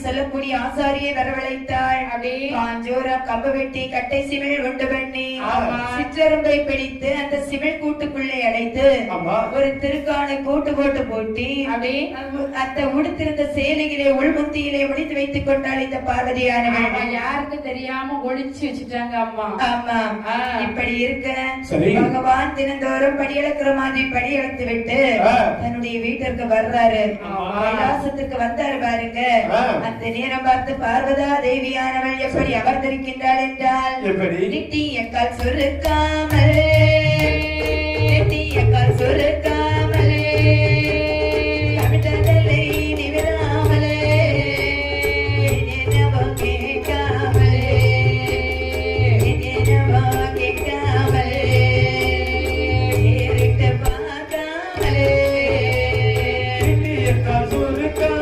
சொல்லக்கூடிய ஆசாரியை வரவழைத்தாள். காஞ்சோரம் கம்பு வெட்டி கட்டை சிமிழ் உண்டு பண்ணி சிற்றரும்பை பிடித்து அந்த சிமிழ் கூட்டுக்குள்ளே அடைத்து ஒரு திருக்கானை கூட்டு போட்டு போட்டி அந்த உடுத்திருந்த சேலையிலே உள்முத்தியிலே ஒளித்து வைத்துக் கொண்டாள் இந்த பார்வதியானவள். யாருக்கு தெரியாம ஒளிச்சு வச்சுட்டாங்க அம்மா. ஆமா, இப்படி இருக்க பகவான் தினந்தோறும் படியளக்குற மாதிரி படியளத்து விட்டு தன்னுடைய வீட்டிற்கு வர்றாரு. கைலாசத்துக்கு வந்தாரு பாருங்க. அந்த நேரம் பார்த்து பார்வதா தேவியானவள் எப்படி அமர்ந்திருக்கின்றாள் என்றால், நெட்டியக்கால் சுருக்காமலே நெட்டியக்கால் சுருக்காமலே கவிதலை நிமிராமலே என்னவோ கேட்காமலே என்னவோ கேட்காமலே ஏறிட்டு பார்க்காமலே நெட்டியக்கால் சுருக்காமலே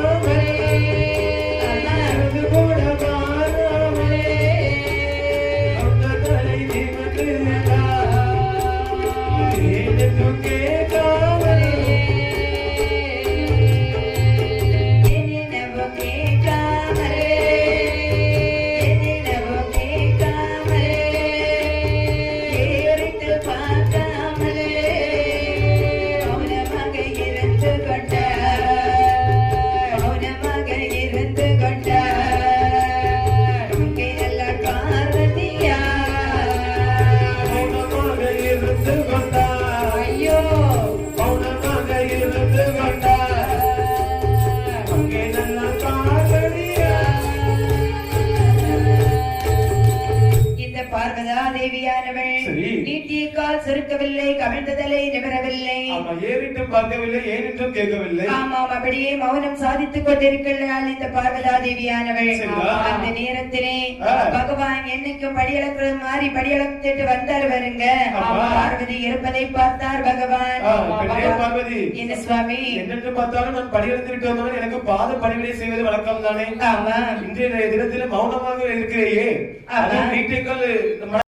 நீட்டியக்கால் சுருக்கவில்லை, கவிழ்ந்ததலை நிமிரவில்லை, ஏறிட்டும் பார்க்கவில்லை, ஏறிட்டும் கேட்கவில்லை. ஆமாம், அப்படியே மௌனம் சாதித்துக் கொண்டிருக்கிறாள் இந்த பார்வதா தேவியானவள். அந்த நேரத்திலே பகவான் என்னைக்கும் படியளக்குறது மாதிரி படியளத்துட்டு வந்தார் வருங்க. பார்வதி இருப்பதை பார்த்தார் பகவான். பார்வதி, என்ன சுவாமி, என்னென்று பார்த்தாலும் நான் படியளத்து விட்டு வந்தவன் எனக்கு பாத பணிவிடை செய்வது வழக்கம் தானே. ஆமா, இன்றைய தினத்தில் மௌனமாக இருக்கிறேயே, நீட்டியக்கால்